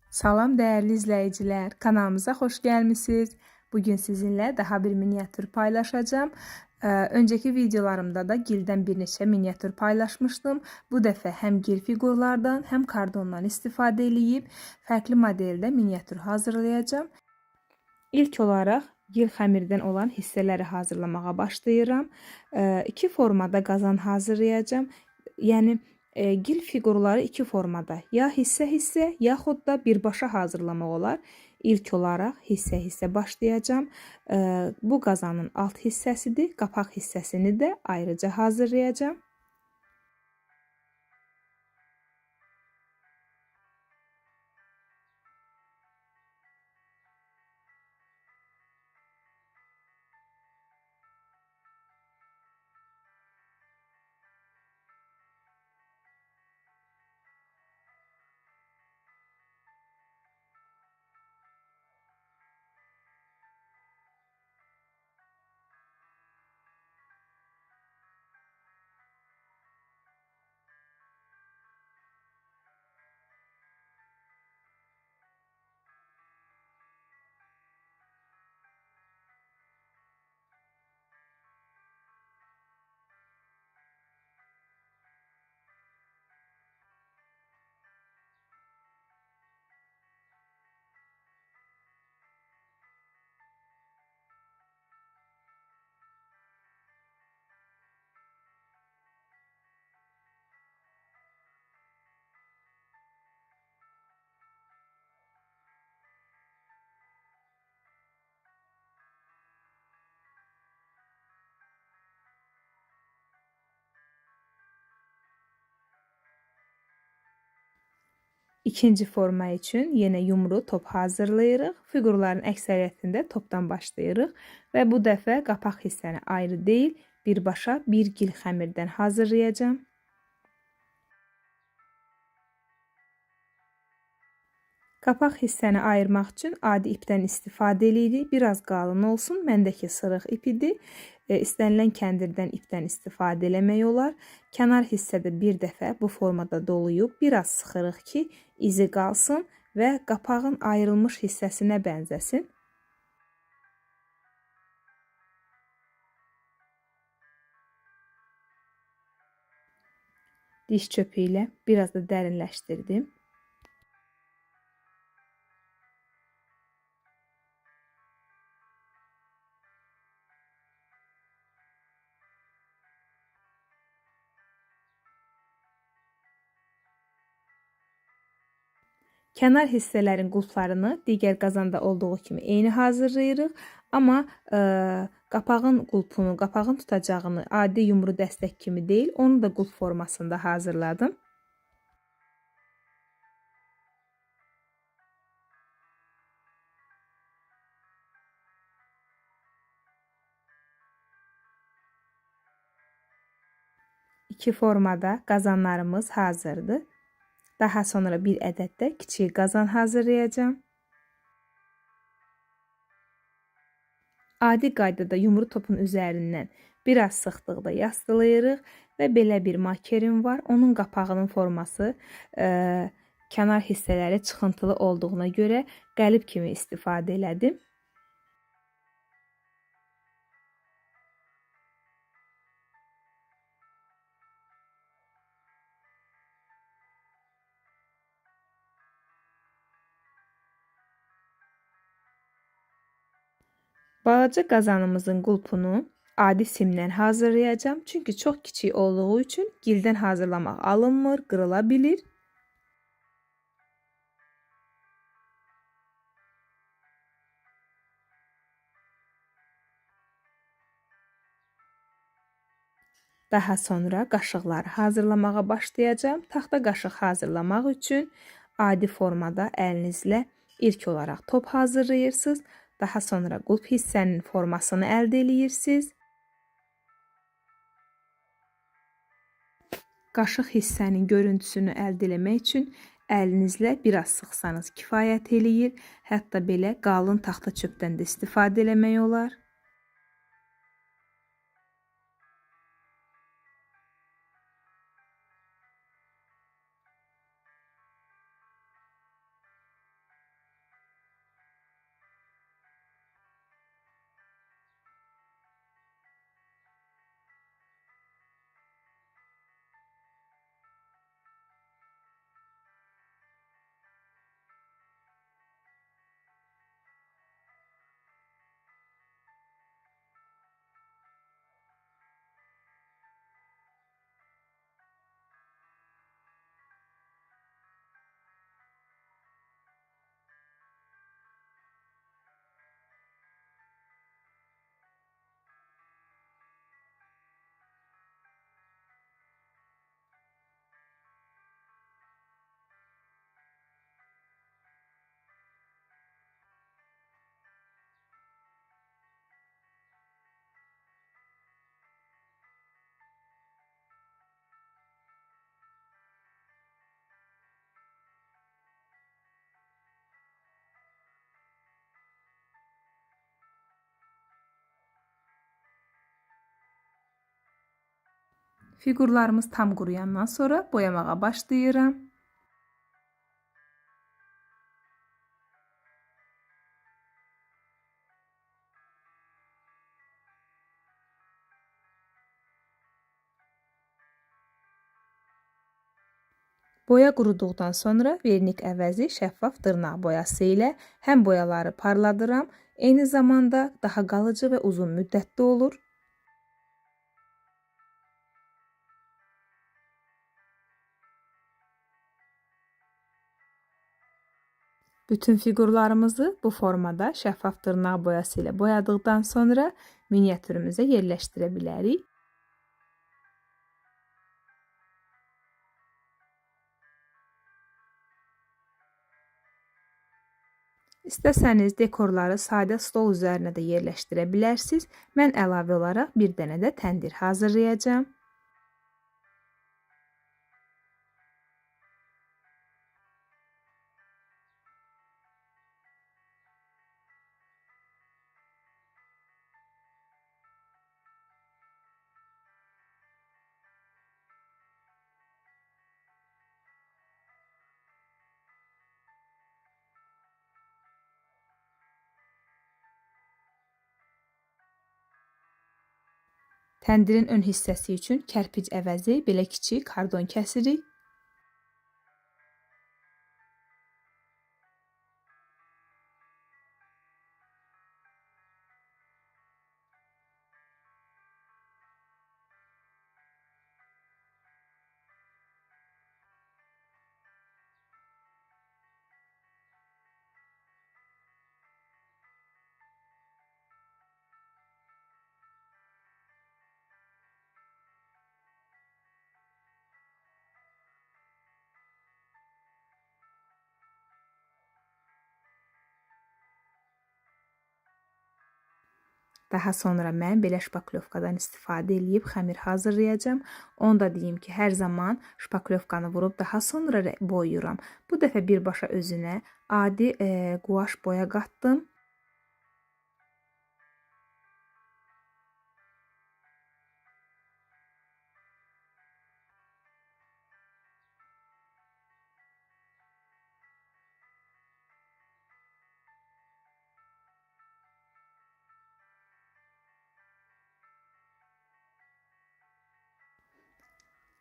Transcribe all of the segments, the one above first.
Salam dəyərli izləyicilər, kanalımıza xoş gəlmisiniz. Bugün sizinlə daha bir miniatür paylaşacağım. Öncəki videolarımda da gildən bir neçə miniatür paylaşmışdım. Bu dəfə həm gil fiqurlardan, həm kardondan istifadə edib fərqli modeldə miniatür hazırlayacağım. İlk olaraq gil xəmirdən olan hissələri hazırlamağa başlayıram. İki formada qazan hazırlayacağım. Yəni gil fiqurları iki formada, ya hissə-hissə, yaxud da birbaşa hazırlamaq olar. İlk olaraq hissə-hissə başlayacağım. Bu qazanın alt hissəsidir. Qapaq hissəsini də ayrıca hazırlayacağım. İkinci forma üçün yenə yumru top hazırlayırıq. Fiqurların əksəriyyətində topdan başlayırıq və bu dəfə qapaq hissəni ayrı deyil, birbaşa bir gil xəmirdən hazırlayacağım. Qapaq hissəni ayırmaq üçün adi ipdən istifadə edirik. Biraz qalın olsun. Məndəki sırıq ip idi. İstənilən kəndirdən ipdən istifadə eləmək olar. Kənar hissədə bir dəfə bu formada doluyub biraz sıxırıq ki, izi qalsın və qapağın ayrılmış hissəsinə bənzəsin. Diş çöpü ilə biraz da dərinləşdirdim. Kənar hissələrin qulplarını digər qazanda olduğu kimi eyni hazırlayırıq. Amma qapağın qulpunu, qapağın tutacağını adi yumru dəstək kimi deyil, onu da qulp formasında hazırladım. İki formada qazanlarımız hazırdır. Daha sonra bir ədəd də kiçik qazan hazırlayacağım. Adi qaydada yumru topun üzərindən biraz sıxdıqda yastılayırıq və belə bir makerim var. Onun qapağının forması kənar hissələri çıxıntılı olduğuna görə qəlib kimi istifadə elədim. Balaca qazanımızın qulpunu adi simdən hazırlayacağım. Çünki çox kiçik olduğu üçün gildən hazırlamaq alınmır, qırıla bilir. Daha sonra qaşıqları hazırlamağa başlayacağım. Taxta qaşıq hazırlamaq üçün adi formada əlinizlə ilk olaraq top hazırlayırsınız. Daha sonra qulp hissənin formasını əldə edirsiniz. Qaşıq hissənin görüntüsünü əldə etmək üçün əlinizlə biraz sıxsanız kifayət eləyir. Hətta belə qalın taxta çöpdən də istifadə eləmək olar. Fiqurlarımız tam quruyandan sonra boyamağa başlayıram. Boya quruduqdan sonra vernik əvəzi şəffaf dırnaq boyası ilə həm boyaları parladıram, eyni zamanda daha qalıcı və uzun müddətli olur. Bütün fiqurlarımızı bu formada şəffaf dırnaq boyası ilə boyadıqdan sonra miniatürümüzə yerləşdirə bilərik. İstəsəniz dekorları sadə stol üzərinə də yerləşdirə bilərsiniz. Mən əlavə olaraq bir dənə də təndir hazırlayacağım. Təndirin ön hissəsi üçün kərpic əvəzi belə kiçik kardon kəsirik. Daha sonra mən belə şpaklyovkadan istifadə edib xəmir hazırlayacağım. Onu da deyim ki, hər zaman şpaklyovkanı vurub daha sonra boyayıram. Bu dəfə birbaşa özünə adi quaş boya qatdım.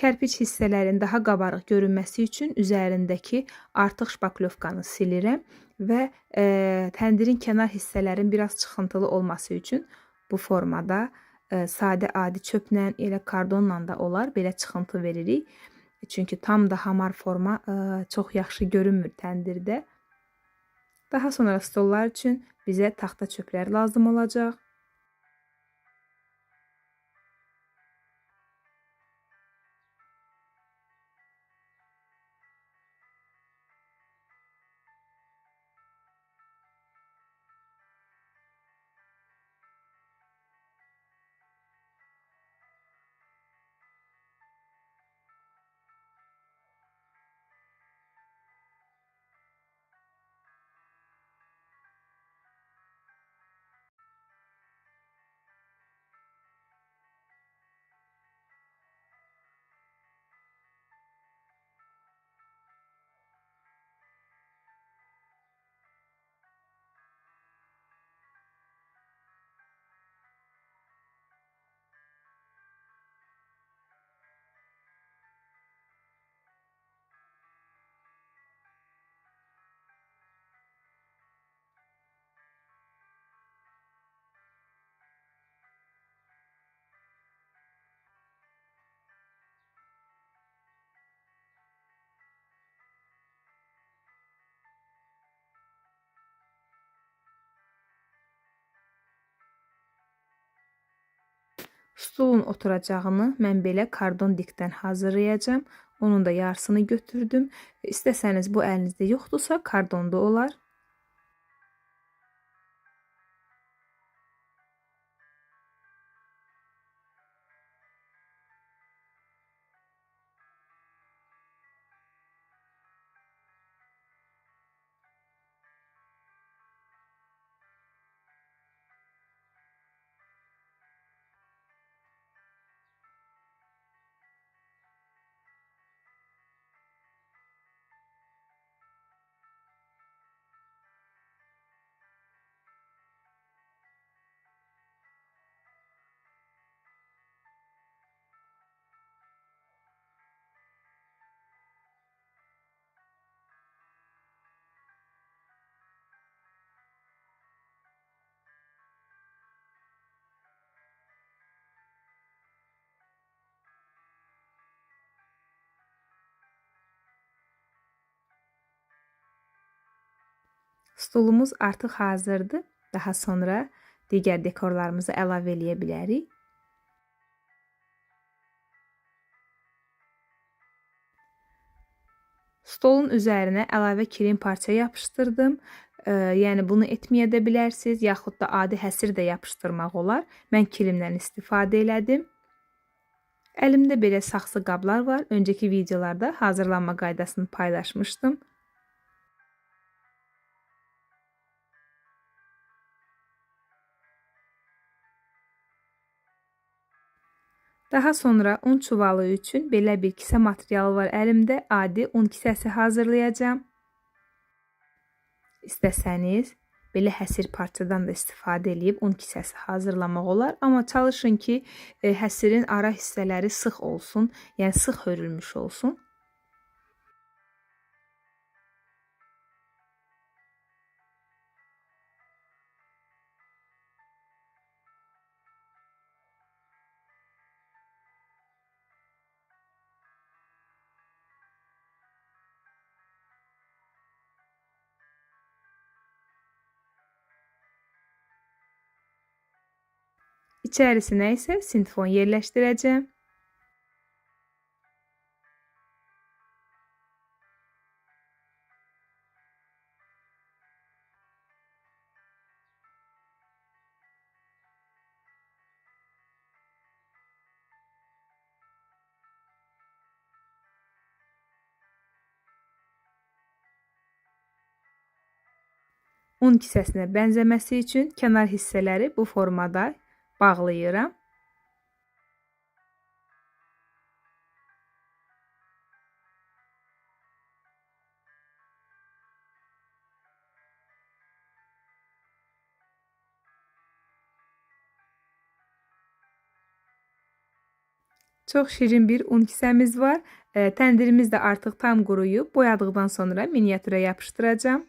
Kərpic hissələrin daha qabarıq görünməsi üçün üzərindəki artıq şpaklyovkanı silirəm və təndirin kənar hissələrin biraz çıxıntılı olması üçün bu formada sadə adi çöplə, elə kardonla da olar, belə çıxıntı veririk. Çünki tam da hamar forma çox yaxşı görünmür təndirdə. Daha sonra stollar üçün bizə taxta çöplər lazım olacaq. Stolun oturacağını mən belə kardon dikdən hazırlayacağım. Onun da yarısını götürdüm. İstəsəniz bu əlinizdə yoxdursa kardonda olar. Stolumuz artıq hazırdır. Daha sonra digər dekorlarımızı əlavə eləyə bilərik. Stolun üzərinə əlavə kirim parça yapışdırdım. Yəni bunu etməyə də bilərsiniz, yaxud da adi həsir də yapışdırmaq olar. Mən kirimdən istifadə elədim. Əlimdə belə saxsı qablar var. Öncəki videolarda hazırlanma qaydasını paylaşmışdım. Daha sonra un çuvalı üçün belə bir kisə materialı var əlimdə. Adi un kisəsi hazırlayacağam. İstəsəniz belə həsir parçadan da istifadə edib un kisəsi hazırlamaq olar. Amma çalışın ki, həsirin ara hissələri sıx olsun, yəni sıx hörülmüş olsun. İçərisinə isə sintifon yerləşdirəcəm. Un kisəsinə bənzəməsi üçün kənar hissələri bu formada bağlayıram. Çox şirin bir un kisəmiz var. Təndirimiz də artıq tam quruyub. Boyadıqdan sonra miniatürə yapışdıracağam.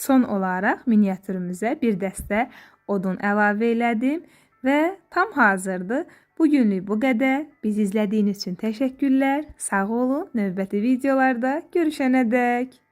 Son olaraq miniatürümüzə bir dəstə odun əlavə elədim və tam hazırdır. Bugünlük bu qədər. Bizi izlədiyiniz üçün təşəkkürlər. Sağ olun. Növbəti videolarda görüşənədək.